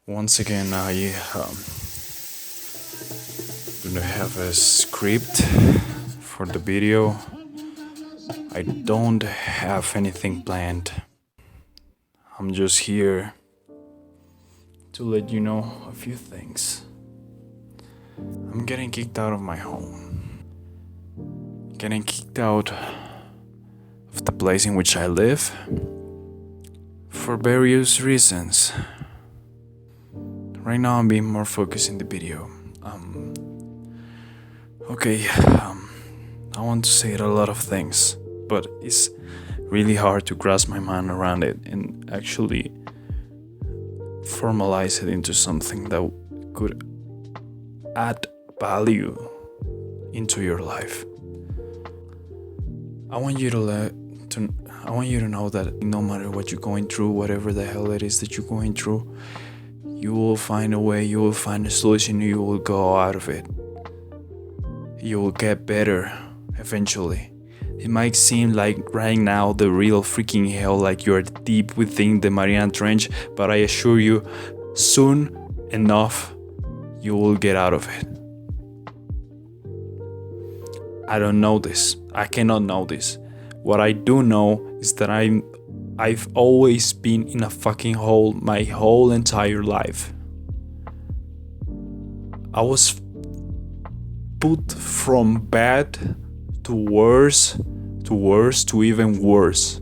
Once again, I don't have a script for the video. I don't have anything planned. I'm just here to let you know a few things. I'm getting kicked out of my home. Getting kicked out of the place in which I live for various reasons. Right now I'm being more focused in the video. I want to say a lot of things, but it's really hard to grasp my mind around it and actually formalize it into something that could add value into your life. I want you to know that no matter what you're going through, whatever the hell it is that you're going through, you will find a way, you will find a solution, you will go out of it. You will get better eventually. It might seem like right now the real freaking hell, like you're deep within the Mariana Trench, but I assure you, soon enough, you will get out of it. I don't know this. I cannot know this. What I do know is that I've always been in a fucking hole my whole entire life. I was put from bad to worse to even worse.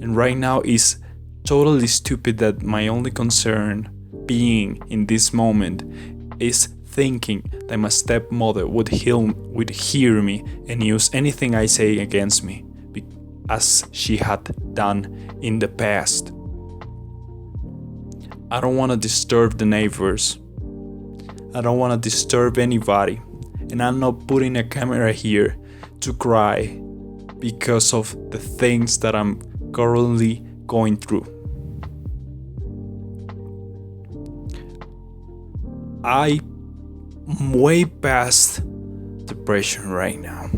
And right now it's totally stupid that my only concern being in this moment is thinking that my stepmother would hear me and use anything I say against me, as she had done in the past. I don't want to disturb the neighbors. I don't want to disturb anybody. And I'm not putting a camera here to cry because of the things that I'm currently going through. I'm way past depression right now.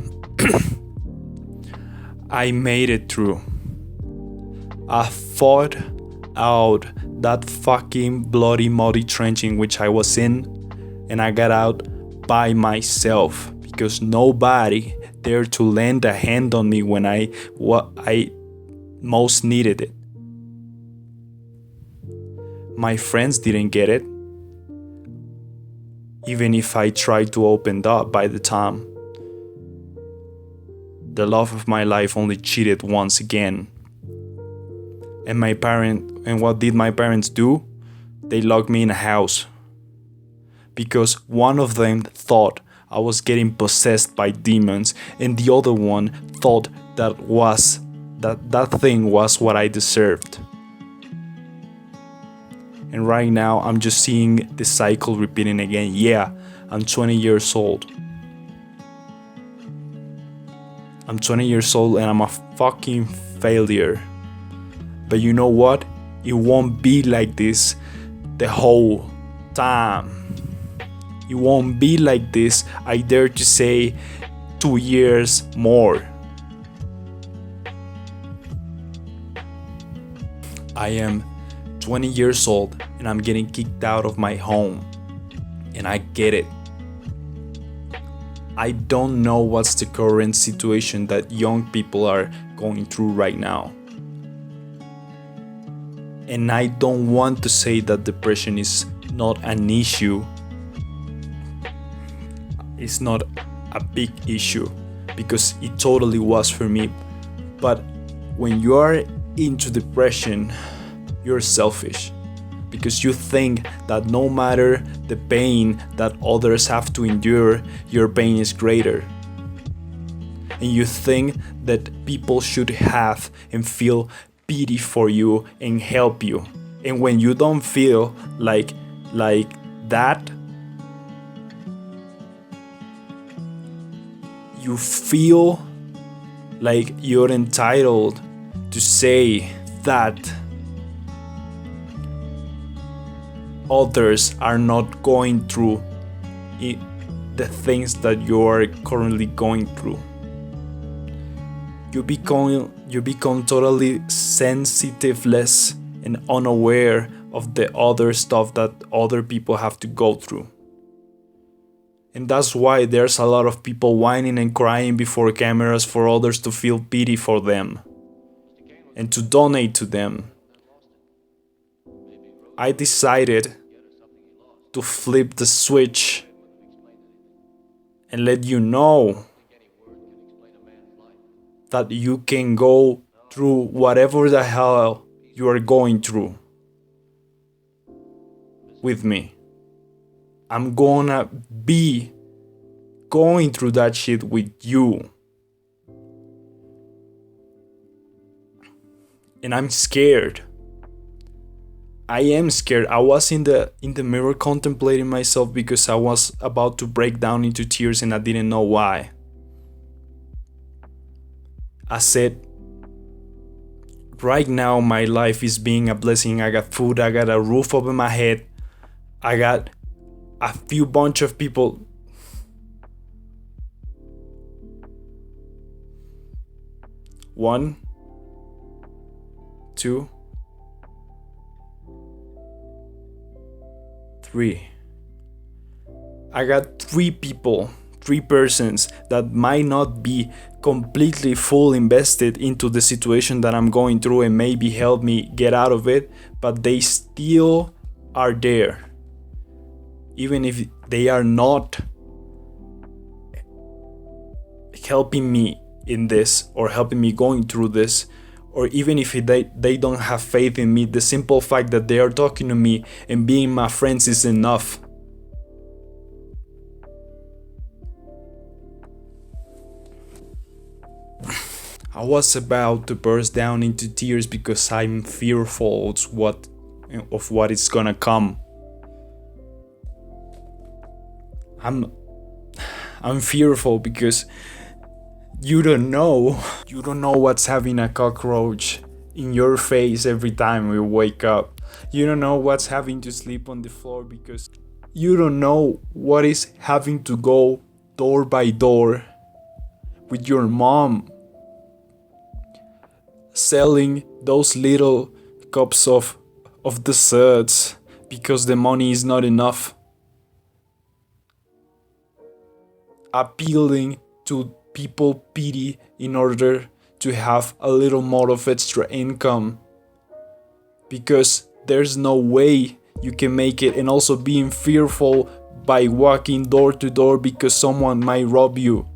I made it through. I fought out that fucking bloody muddy trench in which I was in, and I got out by myself because nobody dared to lend a hand on me when I most needed it. My friends didn't get it, even if I tried to open up by the time. The love of my life only cheated once again. And what did my parents do? They locked me in a house. Because one of them thought I was getting possessed by demons, and the other one thought that thing was what I deserved. And right now I'm just seeing the cycle repeating again. Yeah, I'm 20 years old. I'm 20 years old and I'm a fucking failure. But you know what? It won't be like this the whole time. It won't be like this, I dare to say, 2 years more. I am 20 years old and I'm getting kicked out of my home. And I get it. I don't know what's the current situation that young people are going through right now. And I don't want to say that depression is not an issue. It's not a big issue, because it totally was for me. But when you are into depression, you're selfish. Because you think that no matter the pain that others have to endure, your pain is greater. And you think that people should have and feel pity for you and help you. And when you don't feel like that, you feel like you're entitled to say that others are not going through the things that you are currently going through. You become totally sensitiveless and unaware of the other stuff that other people have to go through. And that's why there's a lot of people whining and crying before cameras for others to feel pity for them and to donate to them. I decided to flip the switch and let you know that you can go through whatever the hell you are going through with me. I'm gonna be going through that shit with you. And I'm scared. I am scared. I was in the mirror contemplating myself because I was about to break down into tears and I didn't know why. I said, right now my life is being a blessing. I got food, I got a roof over my head, I got a few bunch of people. One, two, three. I got three people, three persons that might not be completely full invested into the situation that I'm going through and maybe help me get out of it, but they still are there. Even if they are not helping me in this or helping me going through this, or even if they don't have faith in me, the simple fact that they are talking to me and being my friends is enough. I was about to burst down into tears because I'm fearful of what is gonna come. I'm fearful because you don't know what's having a cockroach in your face every time you wake up. You don't know what's having to sleep on the floor because you don't know what is having to go door by door with your mom selling those little cups of desserts because the money is not enough. Appealing to people pity in order to have a little more of extra income because there's no way you can make it, and also being fearful by walking door to door because someone might rob you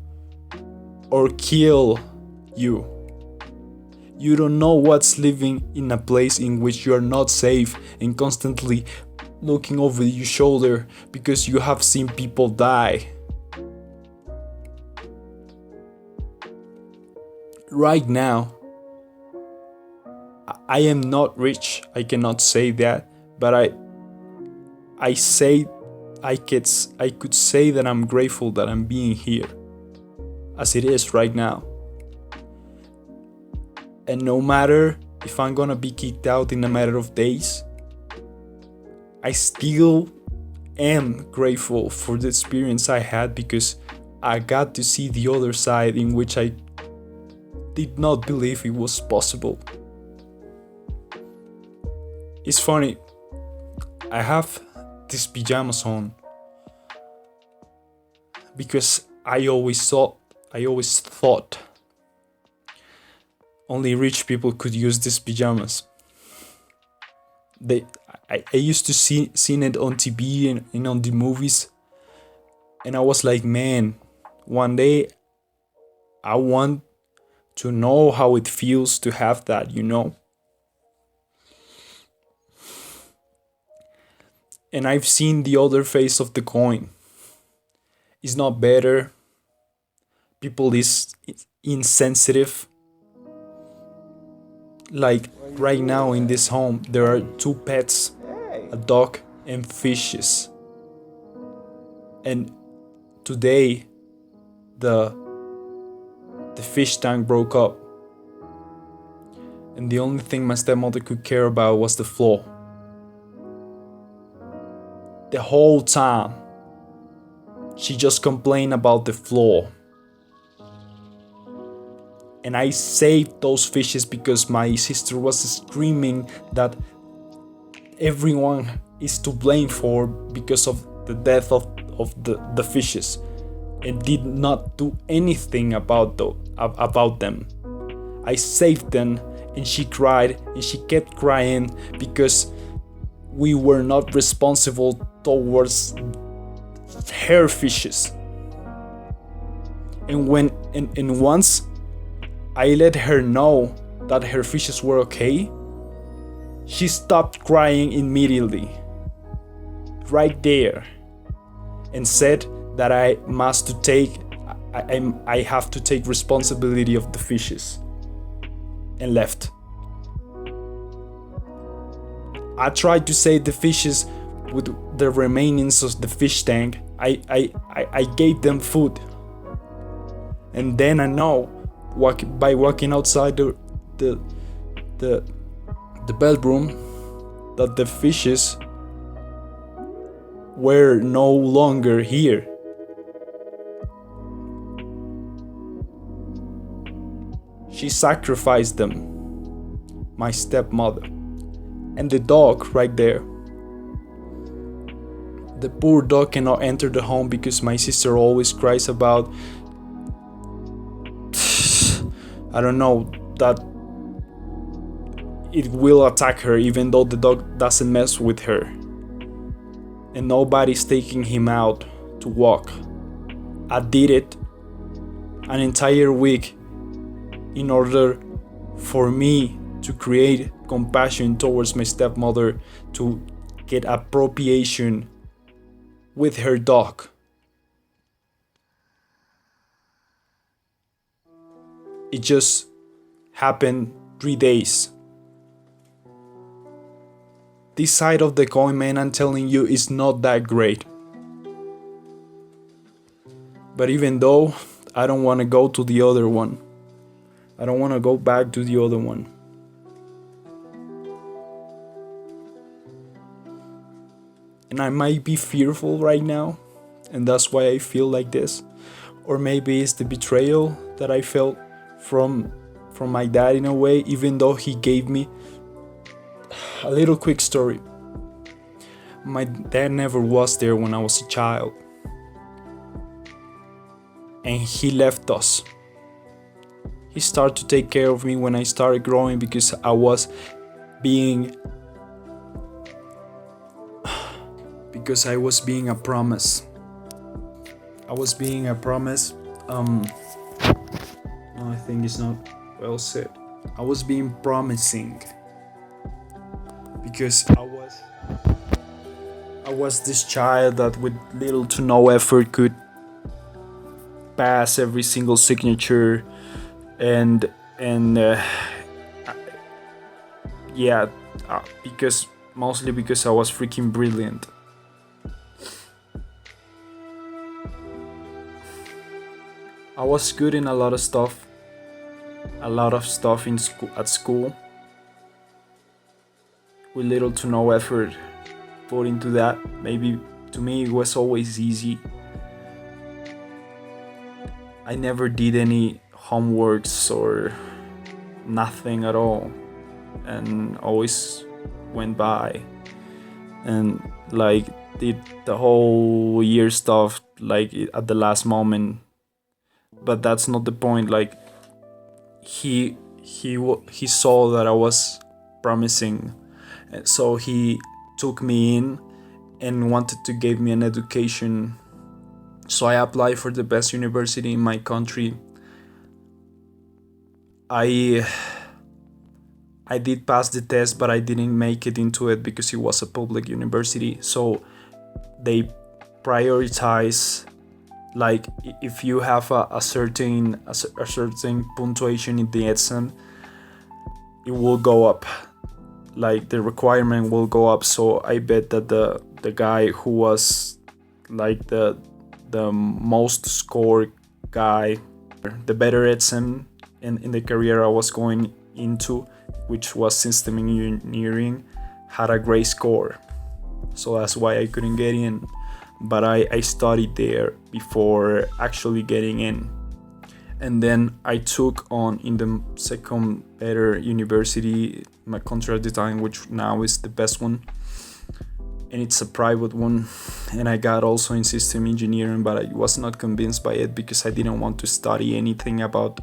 or kill you. You don't know what's living in a place in which you are not safe and constantly looking over your shoulder because you have seen people die. Right now, I am not rich. I cannot say that, but I could say that I'm grateful that I'm being here as it is right now. And no matter if I'm gonna be kicked out in a matter of days, I still am grateful for the experience I had because I got to see the other side in which I did not believe it was possible. It's funny, I have these pajamas on because I always thought only rich people could use these pajamas. I used to seen it on TV and on the movies, and I was like, man, one day I want to know how it feels to have that, you know? And I've seen the other face of the coin. It's not better. People is insensitive. Like right now in this home, there are two pets, a dog and fishes. And today, the fish tank broke up. And the only thing my stepmother could care about was the floor. The whole time, she just complained about the floor. And I saved those fishes because my sister was screaming that everyone is to blame for because of the death of the fishes, and did not do anything about them. I saved them, and she cried, and she kept crying because we were not responsible towards her fishes. And once I let her know that her fishes were okay, she stopped crying immediately, right there, and said that I have to take responsibility of the fishes, and left. I tried to save the fishes with the remainings of the fish tank. I gave them food, and then I know by walking outside the bedroom that the fishes were no longer here. She sacrificed them, my stepmother, and the dog right there. The poor dog cannot enter the home because my sister always cries about, I don't know, that it will attack her even though the dog doesn't mess with her. And nobody's taking him out to walk. I did it an entire week in order for me to create compassion towards my stepmother, to get appropriation with her dog. It just happened 3 days. This side of the coin, man, I'm telling you, is not that great. But even though I don't want to go to the other one, I don't want to go back to the other one. And I might be fearful right now, and that's why I feel like this. Or maybe it's the betrayal that I felt from my dad in a way, even though he gave me a little quick story. My dad never was there when I was a child, and he left us. He started to take care of me when I started growing because I was being a promise. I was being a promise. No, I think it's not well said. I was being promising because I was this child that with little to no effort could pass every single signature, and mostly because I was freaking brilliant. I was good in a lot of stuff in school, with little to no effort put into that. Maybe to me it was always easy. I never did any homeworks or nothing at all, and always went by and like did the whole year stuff like at the last moment. But that's not the point. Like he saw that I was promising, so he took me in and wanted to give me an education. So I applied for the best university in my country. I did pass the test, but I didn't make it into it because it was a public university. So they prioritize, like if you have a certain punctuation in the exam, it will go up, like the requirement will go up. So I bet that the guy who was like the most scored guy, the better exam in the career I was going into, which was system engineering, had a great score. So that's why I couldn't get in. But I studied there before actually getting in. And then I took on in the second better university in my country at the time, which now is the best one. and it's a private one, and I got also in system engineering, but I was not convinced by it because I didn't want to study anything about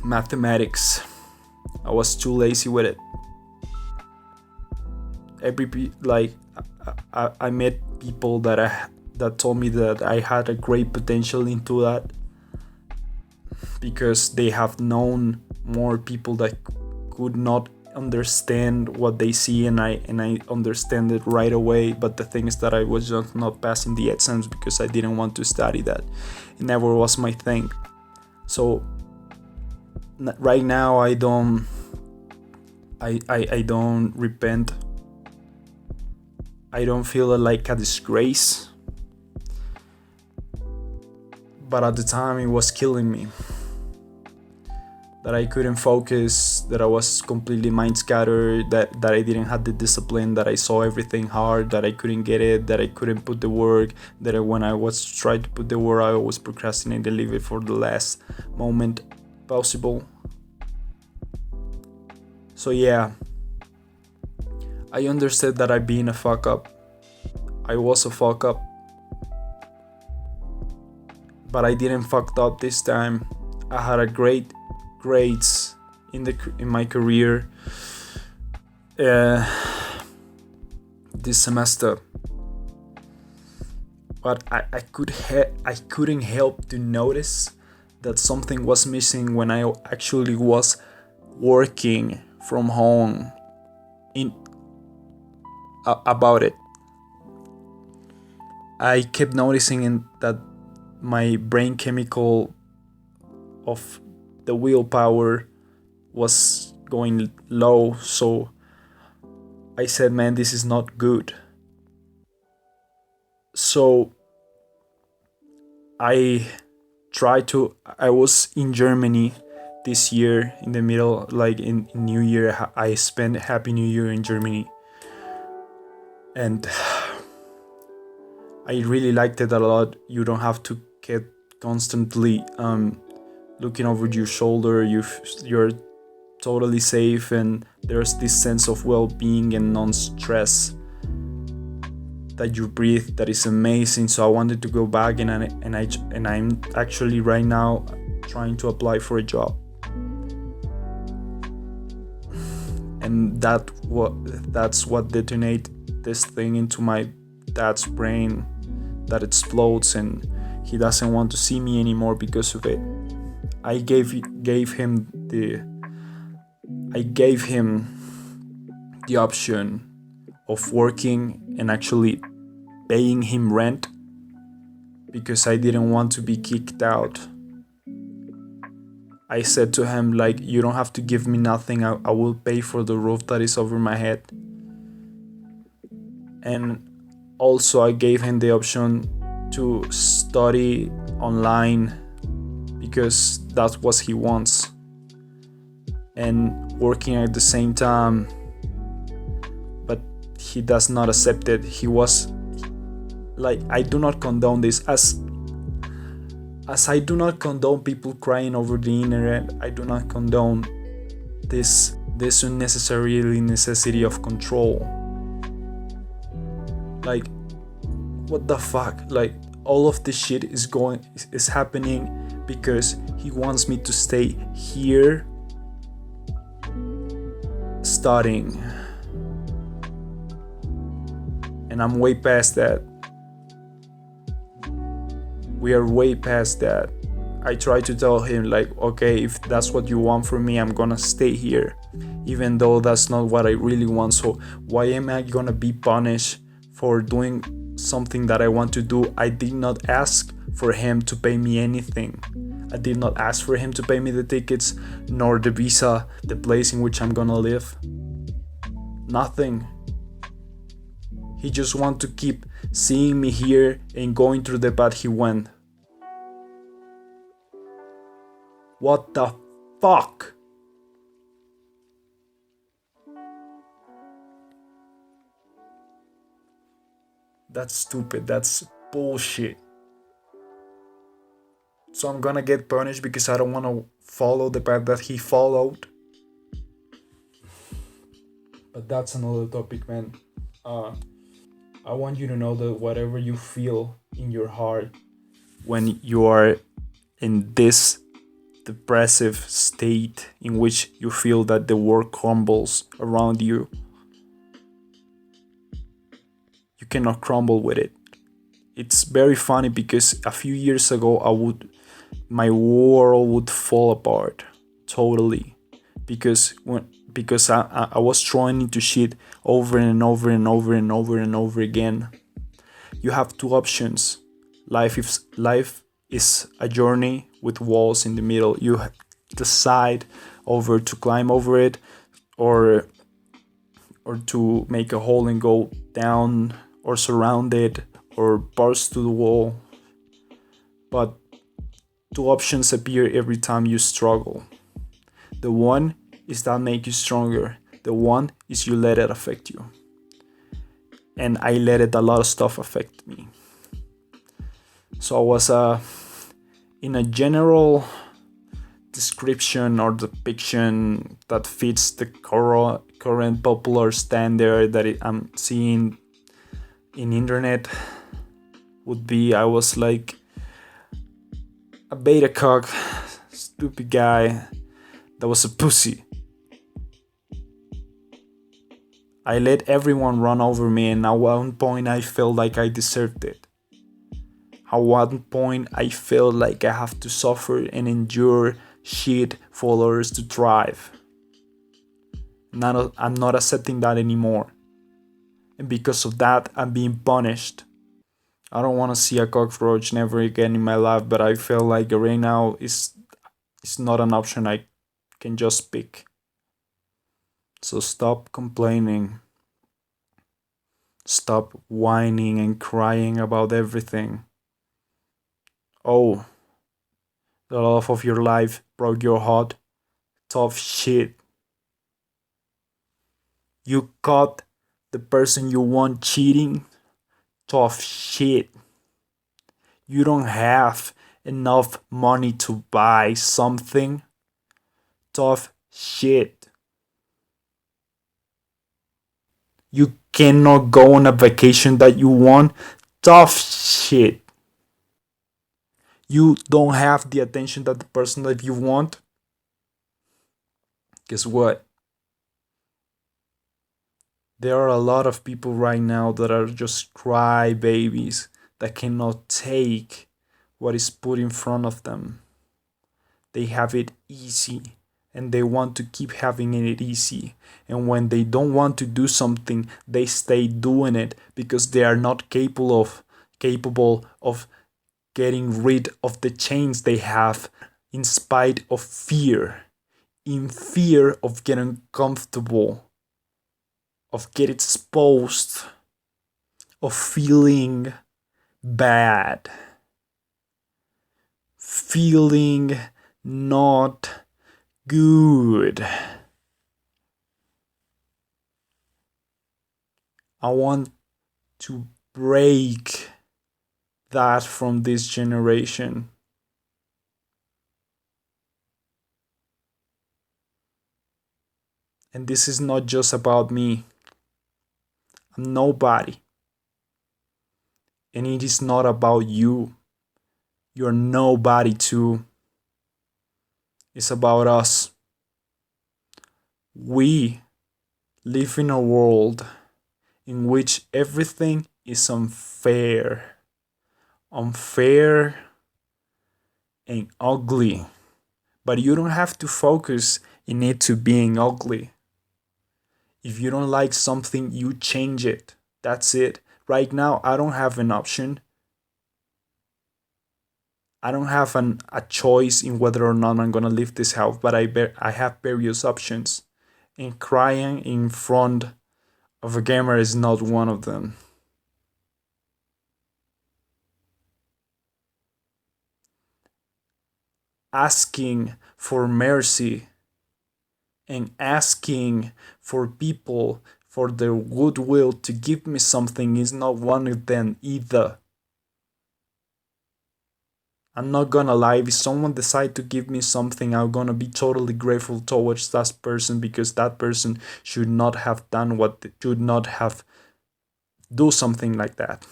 mathematics. I was too lazy with it. I met people that told me that I had a great potential into that because they have known more people that could not understand what they see, and I understand it right away. But the thing is that I was just not passing the exams because I didn't want to study that. It never was my thing. So right now I don't repent. I don't feel it like a disgrace, but at the time it was killing me. That I couldn't focus, that I was completely mind scattered, that I didn't have the discipline, that I saw everything hard, that I couldn't get it, that I couldn't put the work, that when I was trying to put the work, I always procrastinate and leave it for the last moment possible. So yeah, I understood that I've been a fuck up. I was a fuck up, but I didn't fuck up this time. I had a great grades in my career this semester, but I couldn't help to notice that something was missing when I actually was working from home about it. I kept noticing that my brain chemical of the willpower was going low, so I said, man, this is not good. So I was in Germany this year in the middle, like in New Year. I spent Happy New Year in Germany, and I really liked it a lot. You don't have to get constantly looking over your shoulder. You're totally safe, and there's this sense of well-being and non-stress that you breathe that is amazing. So I wanted to go back, and I'm actually right now trying to apply for a job, and that's what detonates this thing into my dad's brain, that explodes, and he doesn't want to see me anymore because of it. I gave him the option of working and actually paying him rent because I didn't want to be kicked out. I said to him, like, you don't have to give me nothing. I will pay for the roof that is over my head. And also I gave him the option to study online because that's what he wants, and working at the same time, but he does not accept it. He was like, I do not condone this, as I do not condone people crying over the internet. I do not condone this unnecessary necessity of control. Like, what the fuck? Like, all of this shit is happening because he wants me to stay here studying, and I'm way past that. We are way past that. I try to tell him, like, okay, if that's what you want from me, I'm gonna stay here, even though that's not what I really want. So why am I gonna be punished for doing something that I want to do? I did not ask for him to pay me anything. I did not ask for him to pay me the tickets, nor the visa, the place in which I'm gonna live. Nothing. He just wants to keep seeing me here and going through the path he went. What the fuck? That's stupid. That's bullshit. So I'm gonna get punished because I don't want to follow the path that he followed. But that's another topic, man. Uh, I want you to know that whatever you feel in your heart when you are in this depressive state in which you feel that the world crumbles around you, you cannot crumble with it. It's very funny because a few years ago my world would fall apart totally because I was thrown into shit over and over and over and over and over again. You have two options. Life is a journey with walls in the middle. You decide over to climb over it, or to make a hole and go down, or surround it, or burst to the wall. But two options appear every time you struggle. The one is that make you stronger. The one is you let it affect you. And I let a lot of stuff affect me. So I was in a general description or depiction that fits the current popular standard that I'm seeing in internet would be, I was like a beta cock, stupid guy that was a pussy. I let everyone run over me, and at one point I felt like I deserved it. At one point I felt like I have to suffer and endure shit for others to thrive. I'm not accepting that anymore. And because of that, I'm being punished. I don't want to see a cockroach never again in my life, but I feel like right now it's not an option I can just pick. So stop complaining. Stop whining and crying about everything. Oh, the love of your life broke your heart. Tough shit. You caught the person you want cheating. Tough shit. You don't have enough money to buy something. Tough shit. You cannot go on a vacation that you want. Tough shit. You don't have the attention that the person that you want. Guess what? There are a lot of people right now that are just crybabies that cannot take what is put in front of them. They have it easy and they want to keep having it easy. And when they don't want to do something, they stay doing it because they are not capable of getting rid of the chains they have in spite of fear. In fear of getting comfortable, of getting exposed, of feeling bad, feeling not good. I want to break that from this generation. And this is not just about me. I'm nobody. And it is not about you. You're nobody too. It's about us. We live in a world in which everything is unfair. Unfair and ugly. But you don't have to focus in it to being ugly. If you don't like something, you change it. That's it. Right now, I don't have an option. I don't have a choice in whether or not I'm gonna leave this house, but I have various options. And crying in front of a gamer is not one of them. Asking for mercy and asking for people for their goodwill to give me something is not one of them either. I'm not gonna lie, if someone decide to give me something, I'm gonna be totally grateful towards that person, because that person should not have done should not have do something like that.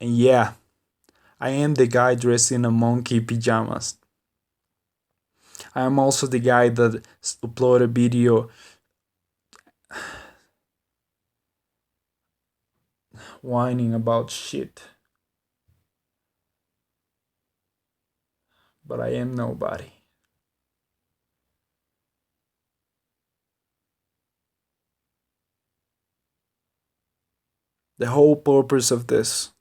And yeah, I am the guy dressed in a monkey pajamas. I am also the guy that uploaded a video whining about shit. But I am nobody. The whole purpose of this,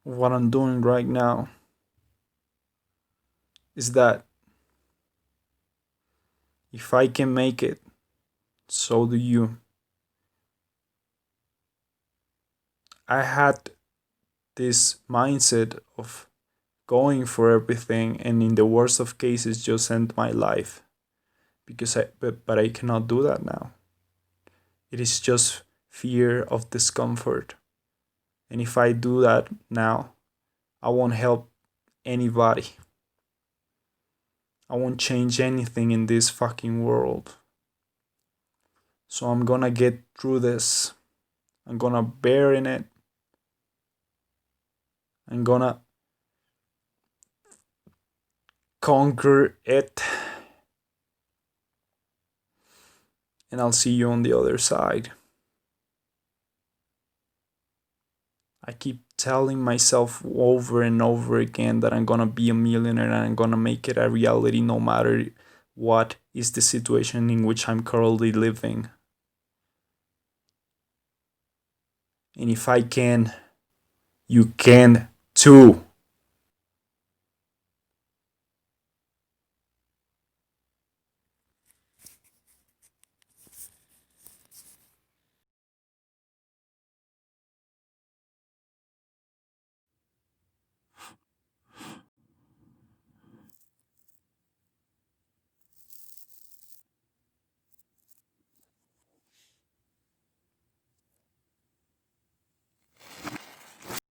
what I'm doing right now, is that if I can make it, so do you. I had this mindset of going for everything, and in the worst of cases just end my life, but I cannot do that now. It is just fear of discomfort. And if I do that now, I won't help anybody. I won't change anything in this fucking world. So I'm gonna get through this. I'm gonna bear in it. I'm gonna conquer it. And I'll see you on the other side. I keep telling myself over and over again that I'm gonna be a millionaire and I'm gonna make it a reality no matter what is the situation in which I'm currently living. And if I can, you can too.